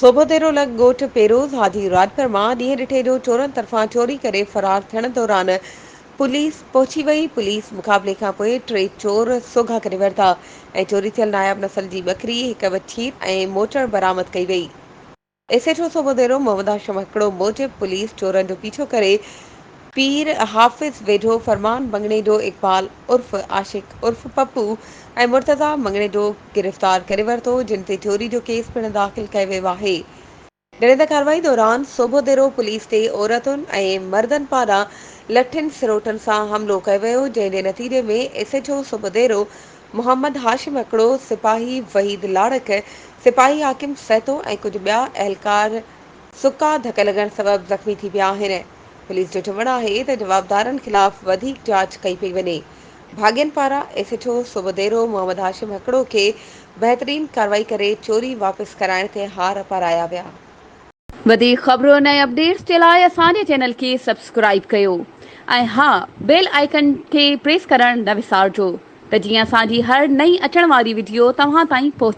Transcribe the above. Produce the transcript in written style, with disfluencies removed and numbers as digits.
सोबोदेरो लग ॻोठ पेरोज़ हाजी राजपर मां ॾींहुं ॾिठे जो चोरनि तरफ़ां चोरी करे फरार थियण दौरान पुलिस पहुची वई। पुलिस मुक़ाबले खां पोइ टे चोर सोघा करे वरिता ऐं चोरी थियल नायब नसल जी बकरी, हिक वछी ऐं मोटर बरामद कई वई। एसएचओ सोबोदेरो मोहम्मद हाशिम हिकिड़ो मूजिब पुलिस चोरनि जो पीछो करे पीर हाफ़िज़ वेझो फरमान मंगणे जो इक़बाल उर्फ़ आशिक उर्फ़ पप्पू ऐं मुर्तज़ा मंगणे जो गिरफ़्तार करे वरितो, जिन ते चोरी जो केस पिणु दाख़िल कयो वियो आहे। ॾिनल कार्रवाई दौरान सोबोदेरो पुलिस ते औरतुनि ऐं मर्दनि पारां लठियुनि सिरोटनि सां हमिलो कयो वियो, जंहिं जे नतीजे में एसएचओ सोबोदेरो मोहम्मद हाशिम हिकिड़ो सिपाही वहीद लाड़क, सिपाही हाकिम सैतो ऐं कुझु ॿिया अहलकार सुका धक लॻण सबबि ज़ख़्मी थी विया आहिनि। पुलिस जो चवणु आहे त जवाबदारनि ख़िलाफ़ वधीक जांच कई पेई वञे। भाॻियनि पारां एसएचओ सोबोदेरो मोहम्मद हाशिम हिकिड़ो खे बहितरीन कार्रवाई करे चोरी वापसि कराइण ते हार पाराया विया। वधीक ख़बरुनि ऐं अपडेट्स जे लाइ असांजे चैनल खे सब्सक्राइब कयो ऐं हा, बेल आइकन खे प्रेस करणु न विसारिजो त जीअं असांजी हर नई अचण वारी वीडियो तव्हां ताईं पहुचे।